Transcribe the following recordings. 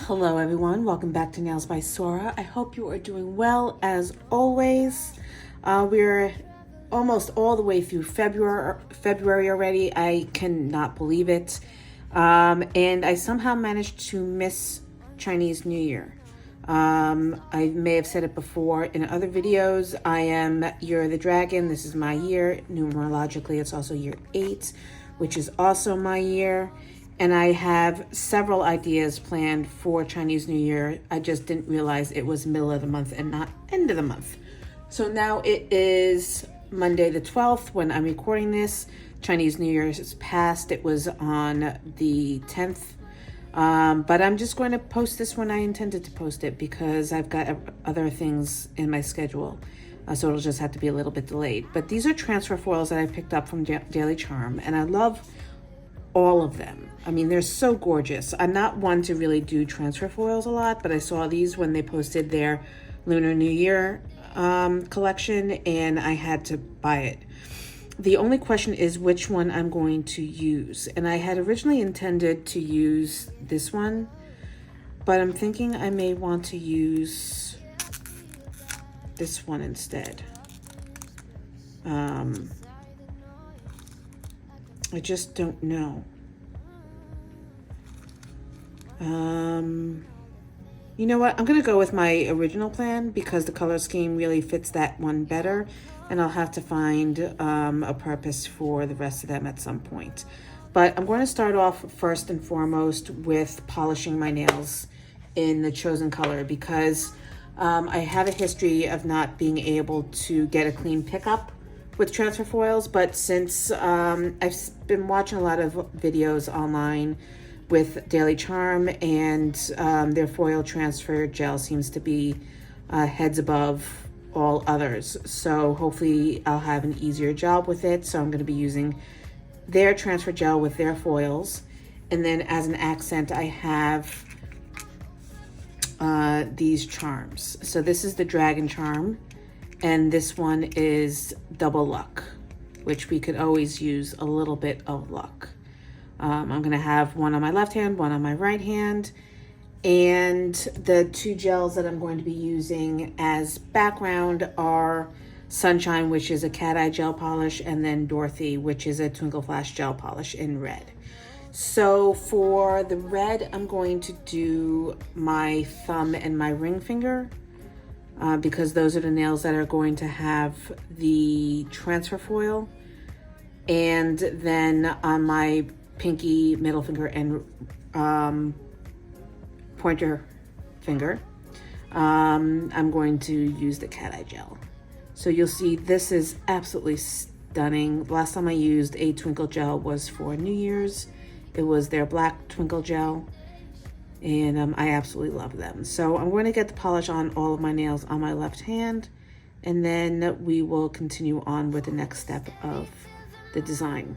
Hello everyone, welcome back to Nails by Sora. I hope you are doing well as always. We're almost all the way through February already. I cannot believe it. And I somehow managed to miss Chinese New Year. I may have said it before in other videos. I am Year of the Dragon. This is my year. Numerologically, it's also year 8, which is also my year. And I have several ideas planned for Chinese New Year. I just didn't realize it was middle of the month and not end of the month. So now it is Monday the 12th when I'm recording this. Chinese New Year is past. It was on the 10th. But I'm just going to post this when I intended to post it because I've got other things in my schedule. So it'll just have to be a little bit delayed. But these are transfer foils that I picked up from Daily Charm, and I love all of them. I mean, they're so gorgeous. I'm not one to really do transfer foils a lot, but I saw these when they posted their Lunar New Year collection, and I had to buy it. The only question is which one I'm going to use. And I had originally intended to use this one, but I'm thinking I may want to use this one instead. I just don't know. You know what? I'm going to go with my original plan because the color scheme really fits that one better. And I'll have to find a purpose for the rest of them at some point. But I'm going to start off first and foremost with polishing my nails in the chosen color because I have a history of not being able to get a clean pickup with transfer foils. But since I've been watching a lot of videos online with Daily Charm, and their foil transfer gel seems to be heads above all others. So hopefully I'll have an easier job with it. So I'm going to be using their transfer gel with their foils. And then as an accent, I have these charms. So this is the Dragon Charm, and this one is Double Luck, which we could always use a little bit of luck. I'm going to have one on my left hand, one on my right hand. And the two gels that I'm going to be using as background are Sunshine, which is a cat eye gel polish, and then Dorothy, which is a Twinkle Flash gel polish in red. So for the red, I'm going to do my thumb and my ring finger because those are the nails that are going to have the transfer foil. And then on my pinky, middle finger, and pointer finger, I'm going to use the cat eye gel. So you'll see this is absolutely stunning. Last time I used a Twinkle gel was for New Year's. It was their black Twinkle gel, and I absolutely love them. So I'm going to get the polish on all of my nails on my left hand, and then we will continue on with the next step of the design.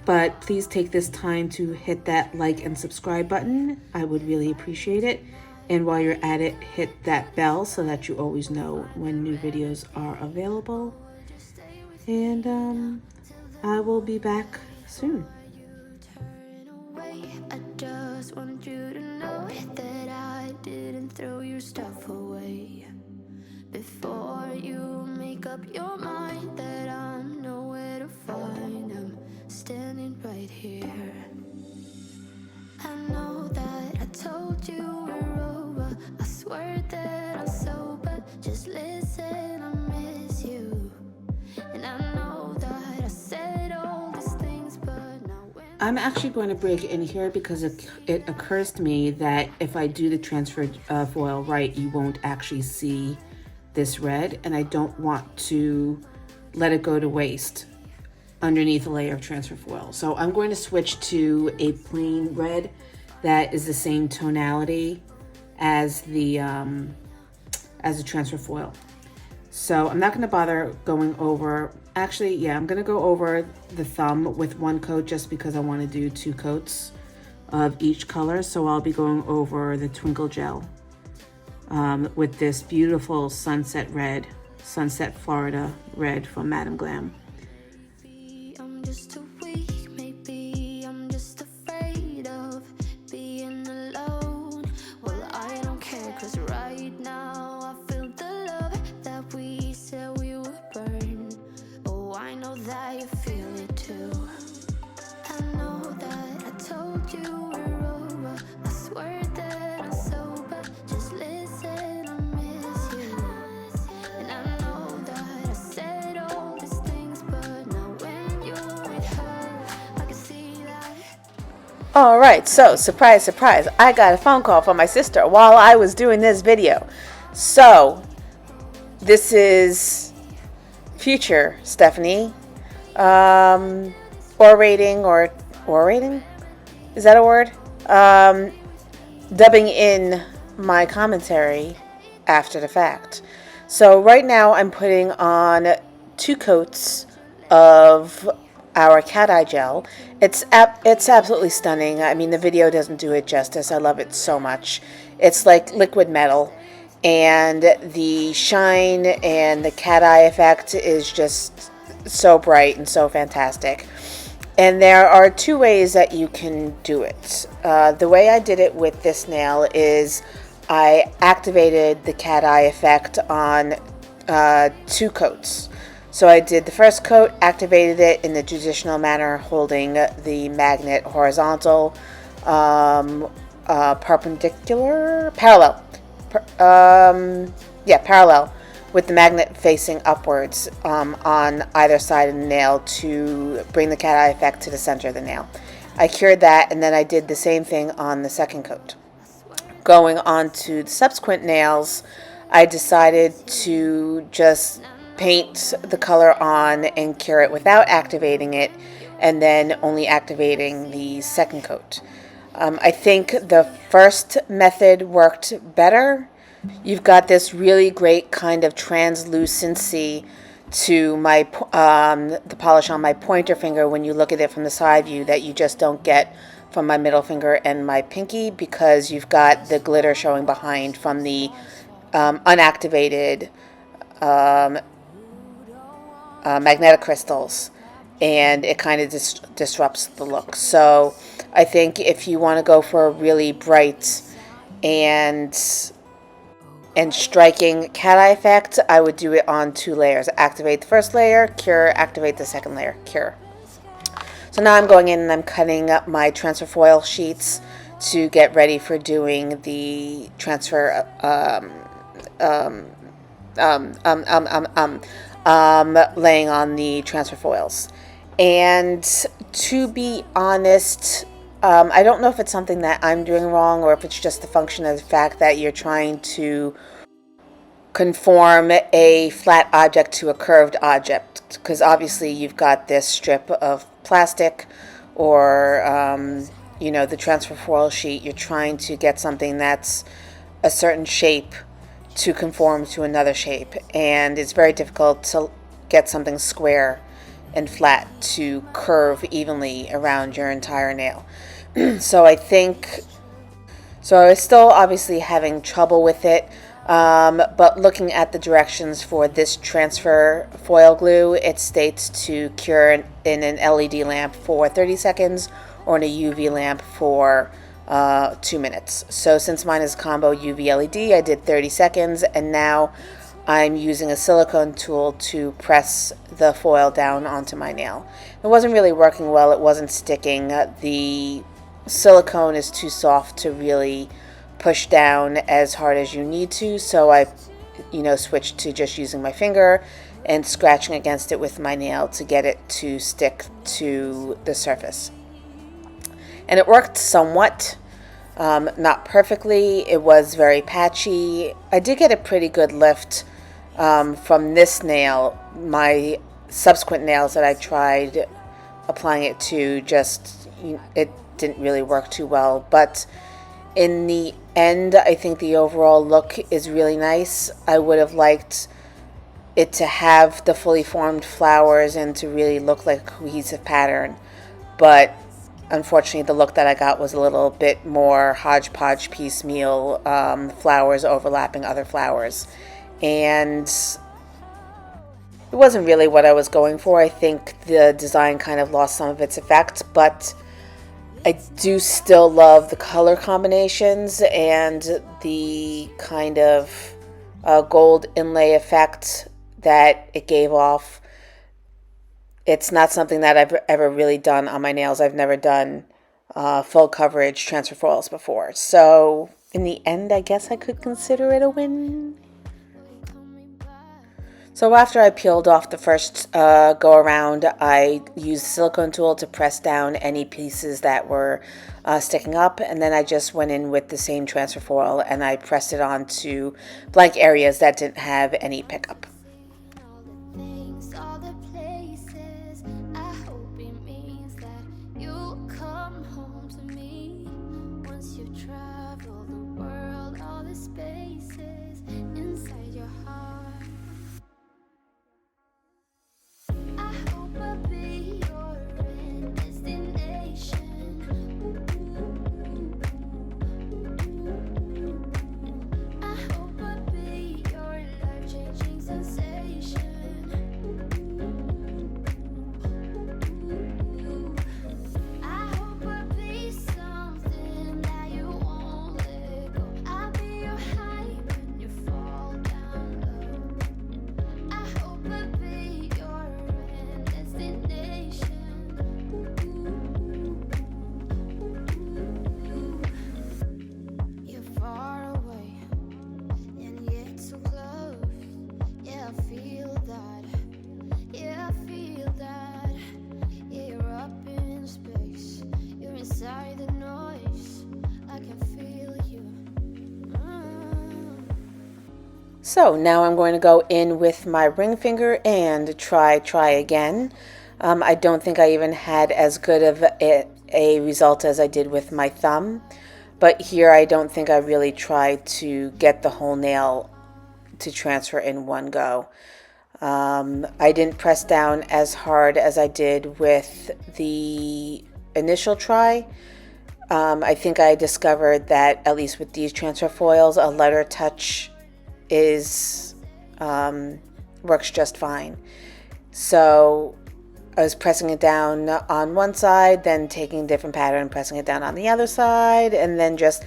But please take this time to hit that like and subscribe button. I would really appreciate it. And while you're at it, hit that bell so that you always know when new videos are available. And I will be back soon. I just want you to know that I didn't throw your stuff away. Before you make up your mind that I'm nowhere to find, I'm standing right here. I know that I told you we're over. I swear that I'm sober. Just listen, I miss you. And I know that I said all these things, but now when I'm actually going to break in here because it occurs to me that if I do the transfer foil right, you won't actually see this red, and I don't want to let it go to waste underneath a layer of transfer foil. So I'm going to switch to a plain red that is the same tonality as the transfer foil. So I'm not going to bother going over, actually, yeah, I'm going to go over the thumb with one coat just because I want to do 2 coats of each color. So I'll be going over the Twinkle gel with this beautiful sunset red, Sunset Florida red from Madame Glam. I'm just too weak, maybe I'm just afraid of being alone. All right, so surprise, surprise, I got a phone call from my sister while I was doing this video. So this is future Stephanie, orating, is that a word? Dubbing in my commentary after the fact. So right now I'm putting on 2 coats of our cat eye gel. It's absolutely stunning. I mean, the video doesn't do it justice. I love it so much. It's like liquid metal, and the shine and the cat eye effect is just so bright and so fantastic. And there are 2 ways that you can do it. The way I did it with this nail is I activated the cat eye effect on 2 coats. So I did the first coat, activated it in the traditional manner, holding the magnet horizontal, parallel, parallel, with the magnet facing upwards on either side of the nail to bring the cat eye effect to the center of the nail. I cured that, and then I did the same thing on the second coat. Going on to the subsequent nails, I decided to just paint the color on and cure it without activating it, and then only activating the second coat. I think the first method worked better. You've got this really great kind of translucency to my the polish on my pointer finger when you look at it from the side view that you just don't get from my middle finger and my pinky, because you've got the glitter showing behind from the unactivated magnetic crystals, and it kind of disrupts the look. So I think if you want to go for a really bright and striking cat eye effect, I would do it on 2 layers. Activate the first layer, cure, activate the second layer, cure. So now I'm going in and I'm cutting up my transfer foil sheets to get ready for doing the transfer laying on the transfer foils. And to be honest, I don't know if it's something that I'm doing wrong or if it's just the function of the fact that you're trying to conform a flat object to a curved object, because obviously you've got this strip of plastic or the transfer foil sheet. You're trying to get something that's a certain shape to conform to another shape, and it's very difficult to get something square and flat to curve evenly around your entire nail. So I was still obviously having trouble with it, but looking at the directions for this transfer foil glue, it states to cure in an LED lamp for 30 seconds or in a UV lamp for 2 minutes. So since mine is combo UV LED, I did 30 seconds, and now I'm using a silicone tool to press the foil down onto my nail. It wasn't really working well. It wasn't sticking. The silicone is too soft to really push down as hard as you need to, so I switched to just using my finger and scratching against it with my nail to get it to stick to the surface. And it worked somewhat, not perfectly. It was very patchy. I did get a pretty good lift from this nail. My subsequent nails that I tried applying it to, it didn't really work too well. But in the end, I think the overall look is really nice. I would have liked it to have the fully formed flowers and to really look like a cohesive pattern, but unfortunately the look that I got was a little bit more hodgepodge, piecemeal, flowers overlapping other flowers, and it wasn't really what I was going for. I think the design kind of lost some of its effect, but I do still love the color combinations and the kind of gold inlay effect that it gave off. It's not something that I've ever really done on my nails. I've never done full coverage transfer foils before. So in the end, I guess I could consider it a win. So after I peeled off the first go around, I used the silicone tool to press down any pieces that were sticking up, and then I just went in with the same transfer foil and I pressed it onto blank areas that didn't have any pickup. So now I'm going to go in with my ring finger and try again. I don't think I even had as good of a result as I did with my thumb, but here I don't think I really tried to get the whole nail to transfer in one go. I didn't press down as hard as I did with the initial try. I think I discovered that at least with these transfer foils, a lighter touch is works just fine. So I was pressing it down on one side, then taking a different pattern and pressing it down on the other side, and then just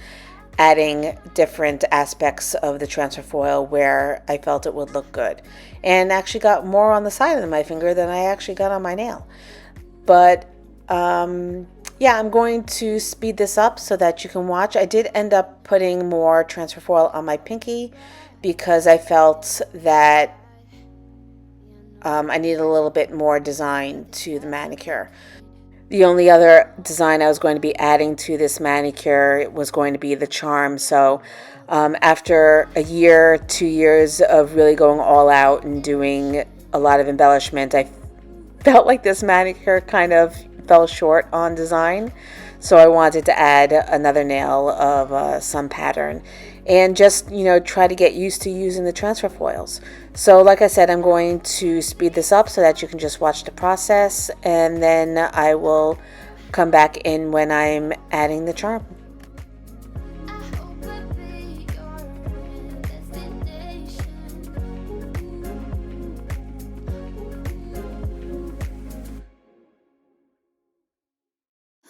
adding different aspects of the transfer foil where I felt it would look good, and actually got more on the side of my finger than I actually got on my nail. But yeah, I'm going to speed this up so that you can watch. I did end up putting more transfer foil on my pinky because I felt that I needed a little bit more design to the manicure. The only other design I was going to be adding to this manicure was going to be the charm. So after a year, 2 years of really going all out and doing a lot of embellishment, I felt like this manicure kind of fell short on design. So I wanted to add another nail of some pattern and just, try to get used to using the transfer foils. So like I said, I'm going to speed this up so that you can just watch the process, and then I will come back in when I'm adding the charm.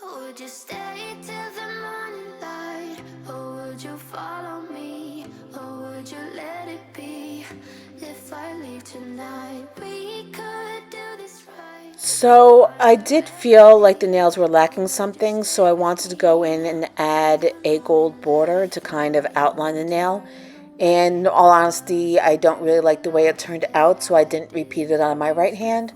Would you stay till the morning light, or would you follow me, or would you let it be? If I leave tonight, we could do this right. So I did feel like the nails were lacking something, so I wanted to go in and add a gold border to kind of outline the nail. And in all honesty, I don't really like the way it turned out, so I didn't repeat it on my right hand.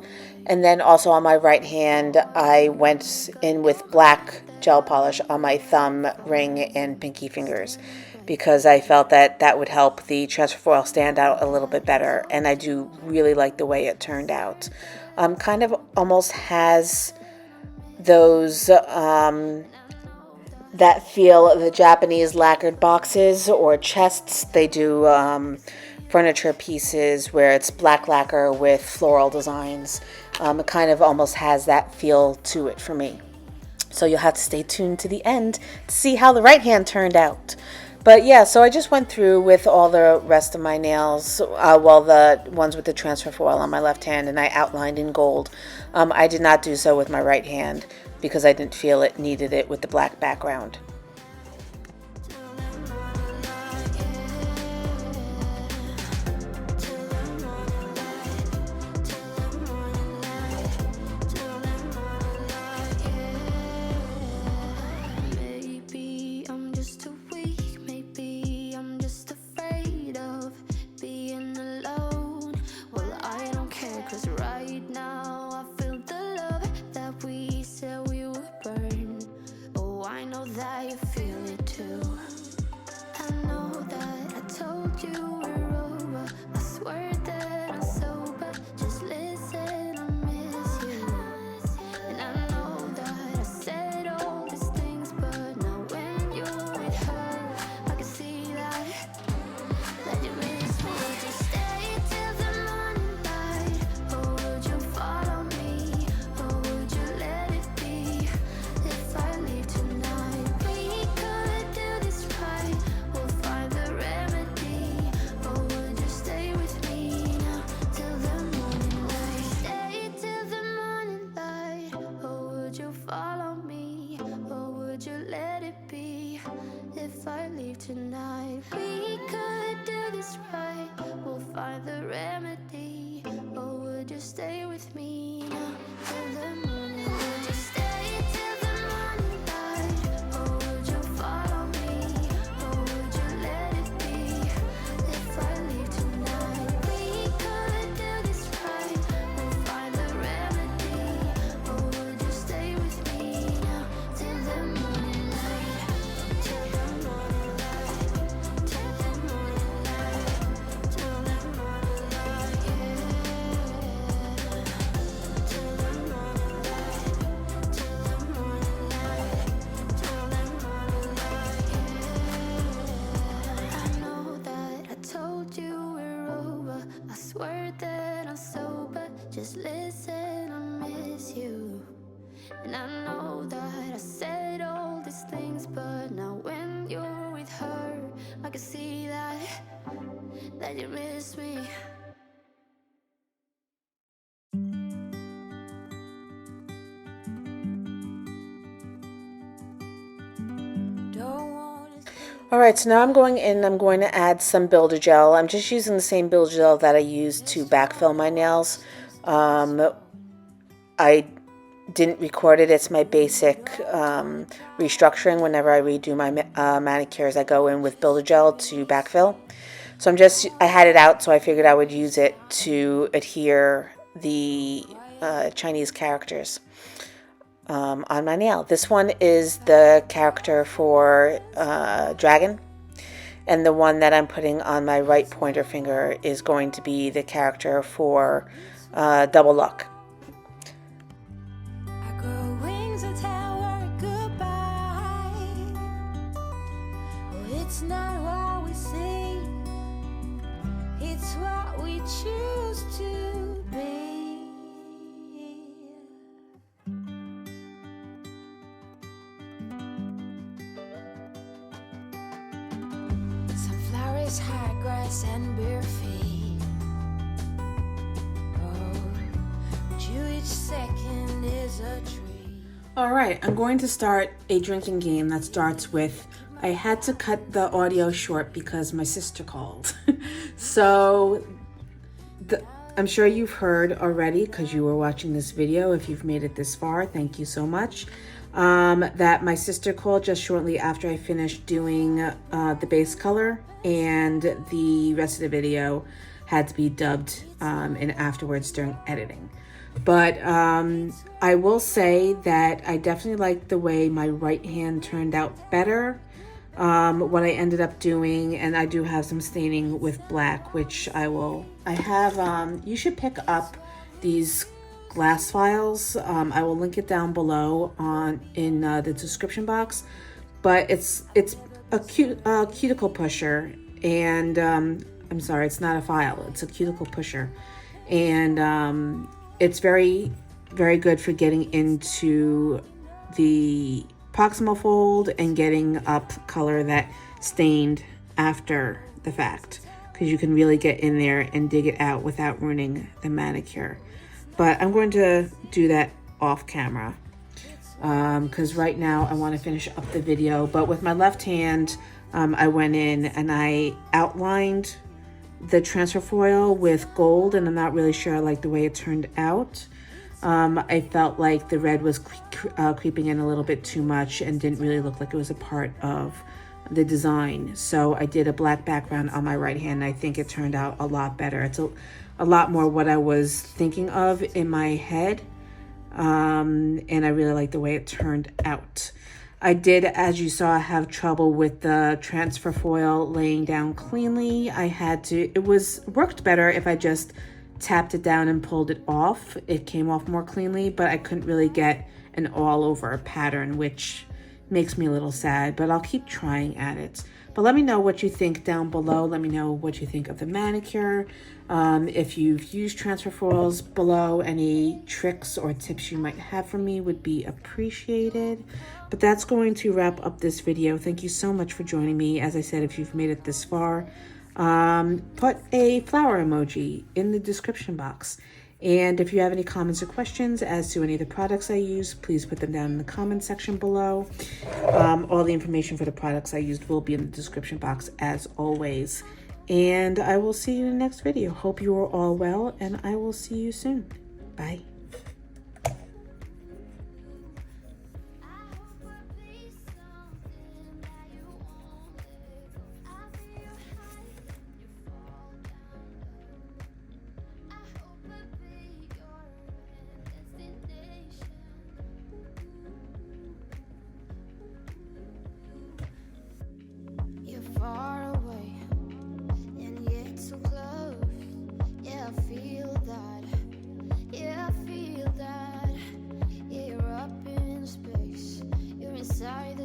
And then also on my right hand, I went in with black gel polish on my thumb, ring, and pinky fingers, because I felt that that would help the transfer foil stand out a little bit better. And I do really like the way it turned out. Kind of almost has those that feel of the Japanese lacquered boxes or chests. They do furniture pieces where it's black lacquer with floral designs. It kind of almost has that feel to it for me. So you'll have to stay tuned to the end to see how the right hand turned out. But yeah, so I just went through with all the rest of my nails, the ones with the transfer foil on my left hand, and I outlined in gold. I did not do so with my right hand because I didn't feel it needed it with the black background. Well, leave tonight. We could do this right, we'll find the remedy. Or would you stay with me now till the morning? Would you stay till the morning light? Or would you follow me? Or would you let it be if I leave tonight? We could do this right, we'll find the remedy. Or would you stay with me now till the morning light? Till the morning light. Till the morning light. Till the morning light. Till the morning light. Till the morning light. Till the morning light. I know that I told you we're over. I swear that I'm sober. Just listen, I miss you. And I know that I said all these things, but now when you're with her, I can see that you miss me. All right, so now I'm going in, I'm going to add some builder gel. I'm just using the same builder gel that I used to backfill my nails. I didn't record it. It's my basic restructuring. Whenever I redo my manicures, I go in with builder gel to backfill. So I had it out, so I figured I would use it to adhere the Chinese characters on my nail. This one is the character for dragon, and the one that I'm putting on my right pointer finger is going to be the character for double luck. I grow wings and tell her goodbye. Oh, it's not what we see, it's what we choose to be. Sunflowers, high grass, and bare feet. Oh, each second is a treat. All right, I'm going to start a drinking game that starts with, I had to cut the audio short because my sister called. So I'm sure you've heard already because you were watching this video. If you've made it this far, thank you so much. That my sister called just shortly after I finished doing the base color, and the rest of the video had to be dubbed and afterwards during editing. But I will say that I definitely like the way my right hand turned out better. What I ended up doing, and I do have some staining with black, which I have, you should pick up these glass files. I will link it down below in the description box, but it's a cuticle pusher, and I'm sorry, it's not a file, it's a cuticle pusher, and it's very, very good for getting into the proximal fold and getting up color that stained after the fact, because you can really get in there and dig it out without ruining the manicure. But I'm going to do that off camera because right now I want to finish up the video. But with my left hand, I went in and I outlined the transfer foil with gold, and I'm not really sure I like the way it turned out. I felt like the red was creeping in a little bit too much and didn't really look like it was a part of the design. So I did a black background on my right hand. I think it turned out a lot better. It's a lot more what I was thinking of in my head. And I really like the way it turned out. I did, as you saw, have trouble with the transfer foil laying down cleanly. It worked better if I just tapped it down and pulled it off. It came off more cleanly, but I couldn't really get an all over pattern, which makes me a little sad, but I'll keep trying at it. But let me know what you think down below. Let me know what you think of the manicure. If you've used transfer foils below, any tricks or tips you might have for me would be appreciated. But that's going to wrap up this video. Thank you so much for joining me. As I said, if you've made it this far, put a flower emoji in the description box. And if you have any comments or questions as to any of the products I use, please put them down in the comment section below. All the information for the products I used will be in the description box as always. And I will see you in the next video. Hope you are all well, and I will see you soon. Bye. Far away, and yet so close. Yeah, I feel that. Yeah, I feel that. Yeah, you're up in space. You're inside the